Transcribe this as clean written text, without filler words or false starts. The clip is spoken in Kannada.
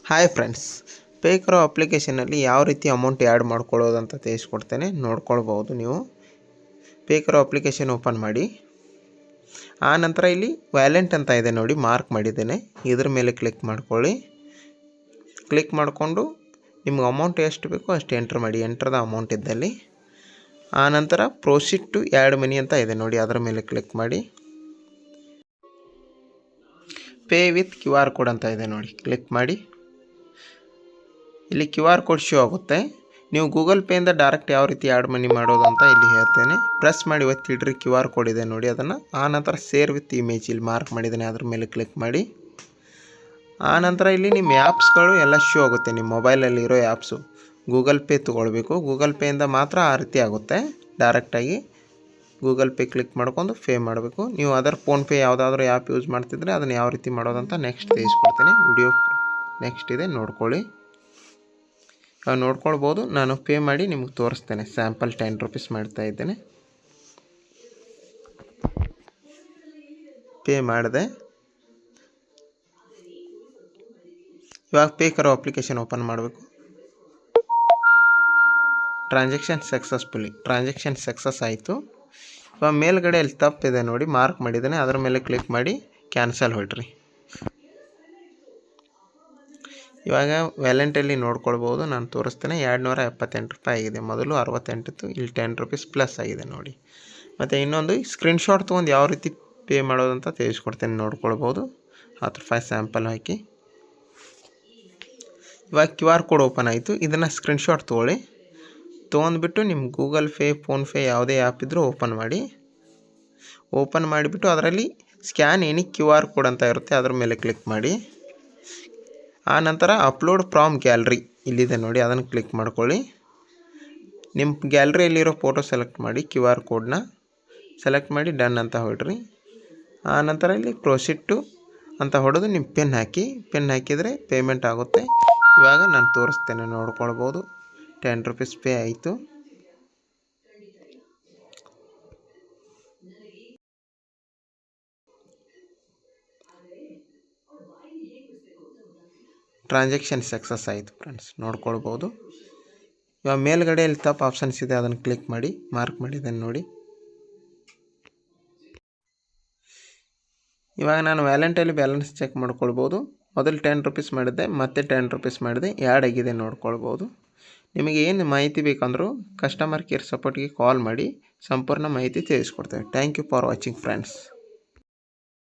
ಹಾಯ್ ಫ್ರೆಂಡ್ಸ್, ಪೇಕರೋ ಅಪ್ಲಿಕೇಶನಲ್ಲಿ ಯಾವ ರೀತಿ ಅಮೌಂಟ್ ಆ್ಯಡ್ ಮಾಡ್ಕೊಳ್ಳೋದು ಅಂತ ತಿಳಿಸ್ಕೊಡ್ತೇನೆ. ನೋಡ್ಕೊಳ್ಬೋದು. ನೀವು ಪೇಕರೋ ಅಪ್ಲಿಕೇಶನ್ ಓಪನ್ ಮಾಡಿ. ಆ ನಂತರ ಇಲ್ಲಿ ವ್ಯಾಲೆಂಟ್ ಅಂತ ಇದೆ ನೋಡಿ, ಮಾರ್ಕ್ ಮಾಡಿದ್ದೇನೆ. ಇದ್ರ ಮೇಲೆ ಕ್ಲಿಕ್ ಮಾಡ್ಕೊಳ್ಳಿ. ಕ್ಲಿಕ್ ಮಾಡಿಕೊಂಡು ನಿಮ್ಗೆ ಅಮೌಂಟ್ ಎಷ್ಟು ಬೇಕೋ ಅಷ್ಟು ಎಂಟ್ರ್ ಮಾಡಿ, ಎಂಟ್ರದ ಅಮೌಂಟ್ ಇದ್ದಲ್ಲಿ. ಆ ನಂತರ ಪ್ರೊಸೀಡ್ ಟು ಆ್ಯಡ್ ಮನಿ ಅಂತ ಇದೆ ನೋಡಿ, ಅದರ ಮೇಲೆ ಕ್ಲಿಕ್ ಮಾಡಿ. Pay with Q R code ಅಂತ ಇದೆ ನೋಡಿ, ಕ್ಲಿಕ್ ಮಾಡಿ. ಇಲ್ಲಿ ಕ್ಯೂ ಆರ್ ಕೋಡ್ ಶೋ ಆಗುತ್ತೆ. ನೀವು ಗೂಗಲ್ ಪೇಯಿಂದ ಡೈರೆಕ್ಟ್ ಯಾವ ರೀತಿ ಆ್ಯಡ್ ಮನಿ ಮಾಡೋದು ಅಂತ ಇಲ್ಲಿ ಹೇಳ್ತೇನೆ. ಪ್ರೆಸ್ ಮಾಡಿ ಒತ್ತಿಡ್ರಿ, ಕ್ಯೂ ಆರ್ ಕೋಡ್ ಇದೆ ನೋಡಿ ಅದನ್ನು. ಆ ನಂತರ ಶೇರ್ ವಿತ್ ಇಮೇಜ್ ಇಲ್ಲಿ ಮಾರ್ಕ್ ಮಾಡಿದ್ದೇನೆ, ಅದ್ರ ಮೇಲೆ ಕ್ಲಿಕ್ ಮಾಡಿ. ಆ ನಂತರ ಇಲ್ಲಿ ನಿಮ್ಮ ಆ್ಯಪ್ಸ್ಗಳು ಎಲ್ಲ ಶೋ ಆಗುತ್ತೆ. ನಿಮ್ಮ ಮೊಬೈಲಲ್ಲಿ ಇರೋ ಆ್ಯಪ್ಸು ಗೂಗಲ್ ಪೇ ತೊಗೊಳ್ಬೇಕು. ಗೂಗಲ್ ಪೇಯಿಂದ ಮಾತ್ರ ಆ ರೀತಿ ಆಗುತ್ತೆ. ಡೈರೆಕ್ಟಾಗಿ ಗೂಗಲ್ ಪೇ ಕ್ಲಿಕ್ ಮಾಡ್ಕೊಂಡು ಪೇ ಮಾಡಬೇಕು. ನೀವು ಅದರ ಫೋನ್ಪೇ ಯಾವುದಾದ್ರೂ ಆ್ಯಪ್ ಯೂಸ್ ಮಾಡ್ತಿದ್ರೆ ಅದನ್ನು ಯಾವ ರೀತಿ ಮಾಡೋದಂತ ನೆಕ್ಸ್ಟ್ ತಿಳಿಸ್ಕೊಡ್ತೇನೆ. ವಿಡಿಯೋ ನೆಕ್ಸ್ಟ್ ಇದೆ, ನೋಡ್ಕೊಳ್ಳಿ. ನೋಡ್ಕೊಳ್ಬೋದು. ನಾನು ಪೇ ಮಾಡಿ ನಿಮಗೆ ತೋರಿಸ್ತೇನೆ. ಸ್ಯಾಂಪಲ್ 10 ರೂಪೀಸ್ ಮಾಡ್ತಾ ಇದ್ದೇನೆ. ಪೇ ಮಾಡಿದೆ. ಇವಾಗ ಪೇಕರೋ ಅಪ್ಲಿಕೇಶನ್ ಓಪನ್ ಮಾಡಬೇಕು. ಟ್ರಾನ್ಸಾಕ್ಷನ್ ಸಕ್ಸಸ್ ಆಯಿತು. ಇವಾಗ ಮೇಲ್ಗಡೆ ಅಲ್ಲಿ ತಪ್ಪಿದೆ ನೋಡಿ, ಮಾರ್ಕ್ ಮಾಡಿದ್ದೇನೆ, ಅದರ ಮೇಲೆ ಕ್ಲಿಕ್ ಮಾಡಿ ಕ್ಯಾನ್ಸಲ್ ಹೊಡ್ರಿ. ಇವಾಗ ವ್ಯಾಲೆಂಟಲ್ಲಿ ನೋಡ್ಕೊಳ್ಬೋದು. ನಾನು ತೋರಿಸ್ತೇನೆ. 278 ರೂಪಾಯಿ ಆಗಿದೆ. ಮೊದಲು 68 ಇತ್ತು, ಇಲ್ಲಿ 10 ರೂಪೀಸ್ ಪ್ಲಸ್ ಆಗಿದೆ ನೋಡಿ. ಮತ್ತು ಇನ್ನೊಂದು ಸ್ಕ್ರೀನ್ಶಾಟ್ ತೊಗೊಂಡು ಯಾವ ರೀತಿ ಪೇ ಮಾಡೋದಂತ ತಿಳಿಸ್ಕೊಡ್ತೇನೆ, ನೋಡ್ಕೊಳ್ಬೋದು. 10 ರೂಪಾಯಿ ಸ್ಯಾಂಪಲ್ ಹಾಕಿ. ಇವಾಗ ಕ್ಯೂ ಆರ್ ಕೋಡ್ ಓಪನ್ ಆಯಿತು. ಇದನ್ನು ಸ್ಕ್ರೀನ್ಶಾಟ್ ತೊಗೊಳ್ಳಿ. ತೊಗೊಂಡ್ಬಿಟ್ಟು ನಿಮ್ಮ ಗೂಗಲ್ ಪೇ, ಫೋನ್ಪೇ ಯಾವುದೇ ಆ್ಯಪ್ ಇದ್ದರೂ ಓಪನ್ ಮಾಡಿ. ಓಪನ್ ಮಾಡಿಬಿಟ್ಟು ಅದರಲ್ಲಿ scan any Q R code ಅಂತ ಇರುತ್ತೆ, ಅದ್ರ ಮೇಲೆ ಕ್ಲಿಕ್ ಮಾಡಿ. ಆ ನಂತರ ಅಪ್ಲೋಡ್ ಫ್ರಾಮ್ ಗ್ಯಾಲರಿ ಇಲ್ಲಿದೆ ನೋಡಿ, ಅದನ್ನು ಕ್ಲಿಕ್ ಮಾಡ್ಕೊಳ್ಳಿ. ನಿಮ್ಮ ಗ್ಯಾಲರಿಯಲ್ಲಿರೋ ಫೋಟೋ ಸೆಲೆಕ್ಟ್ ಮಾಡಿ, ಕ್ಯೂ ಆರ್ ಕೋಡ್ನ ಸೆಲೆಕ್ಟ್ ಮಾಡಿ ಡನ್ ಅಂತ ಹೊಡ್ರಿ. ಆ ನಂತರ ಇಲ್ಲಿ ಪ್ರೊಸೀಡ್ ಟು ಅಂತ ಹೊಡೆದು ನಿಮ್ಮ ಪಿನ್ ಹಾಕಿದರೆ ಪೇಮೆಂಟ್ ಆಗುತ್ತೆ. ಇವಾಗ ನಾನು ತೋರಿಸ್ತೇನೆ, ನೋಡ್ಕೊಳ್ಬೋದು. 10 ರೂಪೀಸ್ ಪೇ ಆಯಿತು. ಟ್ರಾನ್ಸಾಕ್ಷನ್ ಸಕ್ಸಸ್ ಆಯಿತು ಫ್ರೆಂಡ್ಸ್, ನೋಡ್ಕೊಳ್ಬೋದು. ಇವಾಗ ಮೇಲ್ಗಡೆಯಲ್ಲಿ ತಪ್ಪು ಆಪ್ಷನ್ಸ್ ಇದೆ, ಅದನ್ನು ಕ್ಲಿಕ್ ಮಾಡಿ. ಮಾರ್ಕ್ ಮಾಡಿದ್ದೇನೆ ನೋಡಿ. ಇವಾಗ ನಾನು ವ್ಯಾಲೆಂಟಲ್ಲಿ ಬ್ಯಾಲೆನ್ಸ್ ಚೆಕ್ ಮಾಡ್ಕೊಳ್ಬೋದು. ಮೊದಲು 10 ರೂಪೀಸ್ ಮಾಡಿದ್ದೆ, ಮತ್ತೆ 10 ರೂಪೀಸ್ ಮಾಡಿದೆ, ಆ್ಯಡ್ ಆಗಿದೆ ನೋಡ್ಕೊಳ್ಬೋದು. ನಿಮಗೆ ಏನು ಮಾಹಿತಿ ಬೇಕಂದರೂ ಕಸ್ಟಮರ್ ಕೇರ್ ಸಪೋರ್ಟ್ಗೆ ಕಾಲ್ ಮಾಡಿ, ಸಂಪೂರ್ಣ ಮಾಹಿತಿ ತಿಳಿಸ್ಕೊಡ್ತೇವೆ. Thank you for watching friends.